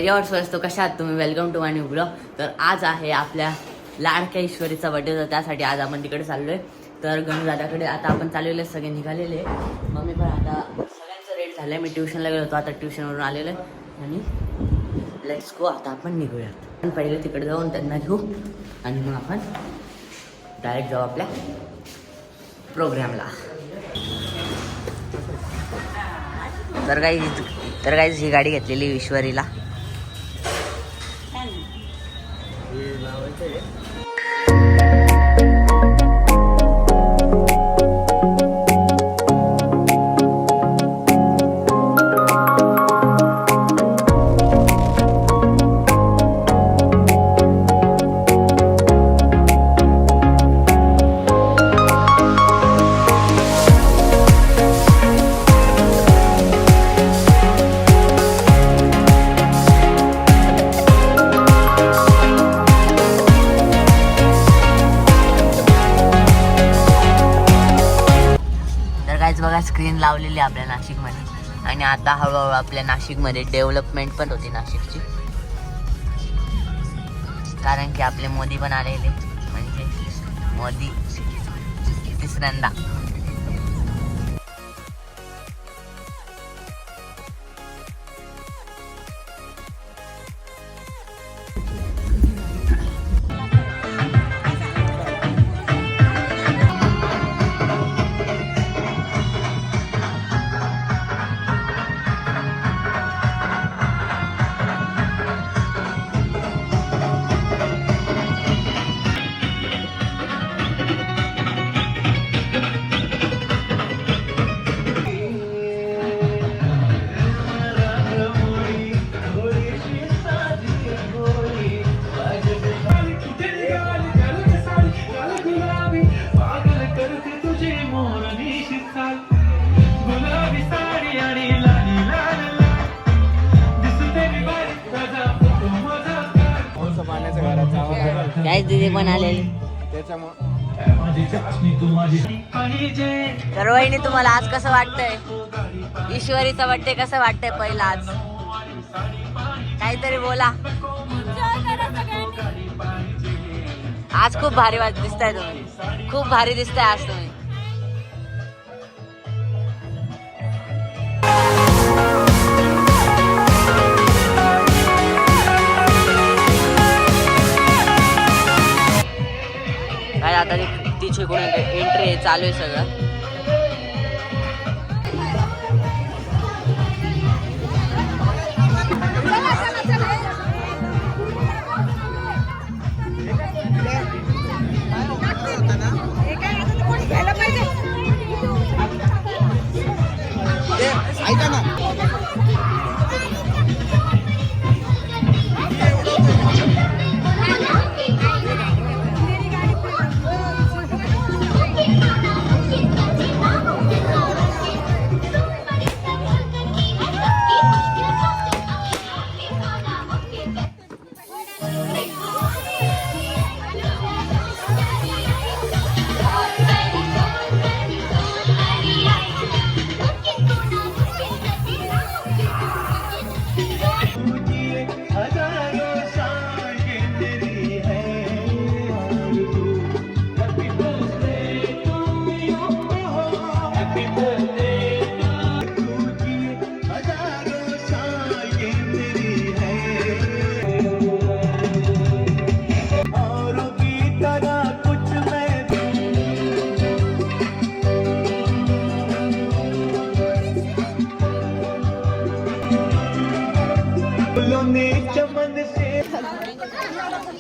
यावर स्वस्त कशा आहात तुम्ही? Welcome to my new blog. तर आज आहे आपल्या लाडक्या ईश्वरीचा बर्थडे, तर त्यासाठी आज आपण तिकडे चाललोय. तर गणदादाकडे आता आपण चाललेले, सगळे निघालेले. मम्मी पण आता सगळ्यांचं रेट झालंय. मी ट्युशनला गेलो होतो, आता ट्युशनवरून आलेलो आहे आणि लेट्स गो. आता आपण निघूयात. पण पहिले तिकडे जाऊन त्यांना घेऊ आणि मग आपण डायरेक्ट जाऊ आपल्या प्रोग्रामला. तर काही ही गाडी घेतलेली ईश्वरीला. बघा स्क्रीन लावलेली आपल्या नाशिकमध्ये. आणि आता हळूहळू आपल्या नाशिकमध्ये डेव्हलपमेंट पण होती नाशिकची, कारण की आपले मोदी पण आलेले, म्हणजे मोदी तिसऱ्यांदा. काहीच दिदी पण आलेली. तर वहिनी, तुम्हाला आज कसं वाटतंय? ईश्वरीचा बर्थडे कसं वाटतंय पहिला आज? काहीतरी बोला. आज खूप भारी दिसताय तुम्ही, खूप भारी दिसताय आज तुम्ही. आता तिची कोण एंट्री चालू आहे सगळं. ऐका ना,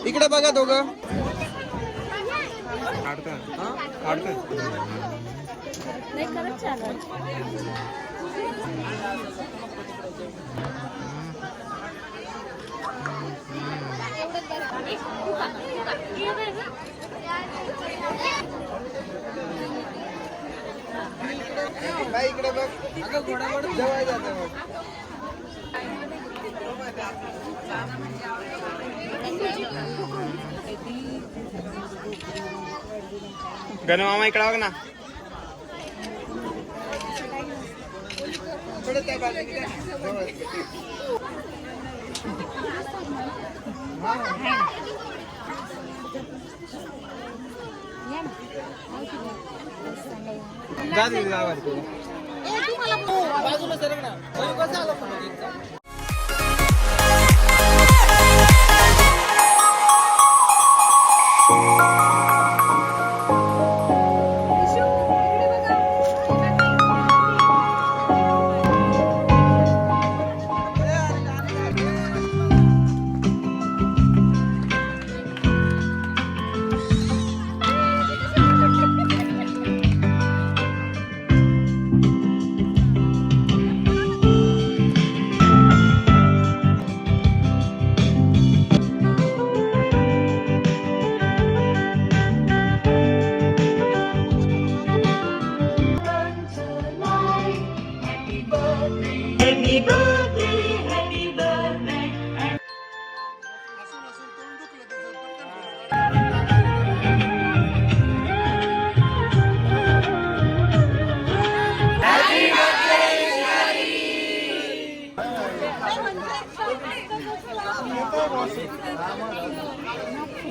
इकडे बघा दोघं. इकडे बघ, जवळ जातं. गणू मामा इकडे बघ ना. थोडं त्या बाजूला बाजूला सरक ना. कसं आलं पण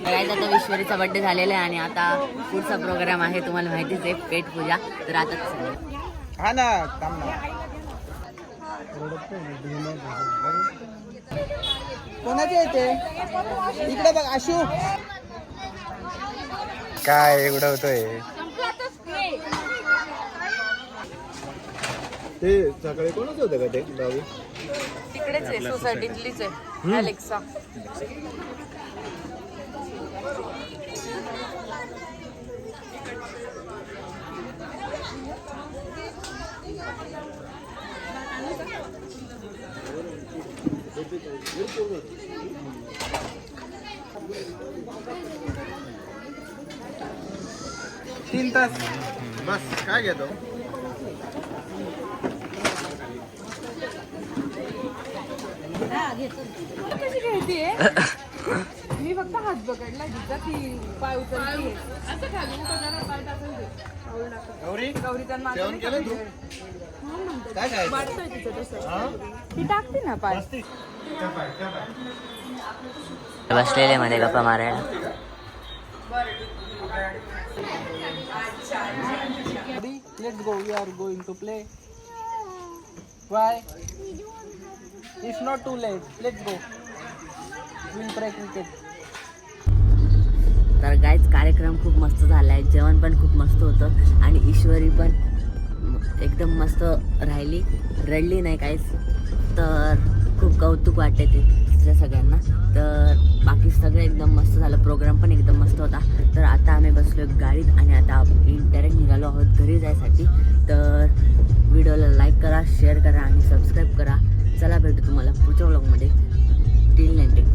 गाईज आता विश्वरीचा बर्थडे झालेला आहे आणि आता पुढचा प्रोग्राम आहे तुम्हाला माहितीच आहे पेट पूजा. तर आता हा ना काम ना. कोणाचे येते इकडे बघ आशू. काय उडवतोय ते. सकाळी कोणाच होतं का ते गावी? तिकडेच आहे सोसायटीतलीच आहे अलेक्सा. तीन तास बस काय घेतो. कशी खेळतीये मी फक्त हात पकडला तिचा ती पाय उचलते असं खाली पाय गौरी गौरी त्यांना जेवण केलं तू? काय काय वाटतंय तिचं तसं ती टाकते ना पाय. बसलेले मध्ये गप्पा मारायला. Let's go. We are going to play. Why? It's not too late. Let's go. We'll play cricket. तर गाईज कार्यक्रम खूप मस्त झाला आहे. जेवण पण खूप मस्त होतं आणि ईश्वरी पण एकदम मस्त राहिली, रडली नाही काहीच. तर खूप कौतुक वाटते तिच्या सगळ्यांना. तर बाकी सगळं एकदम मस्त झालं. प्रोग्राम पण एकदम मस्त होता. तर आता आम्ही बसलो गाडीत आणि आता डायरेक्ट निघालो आहोत घरी जायसाठी. तर व्हिडिओला लाईक करा, शेअर करा आणि सबस्क्राईब करा. चला भेटू तुम्हाला पुढच्या व्लॉगमध्ये. Till next.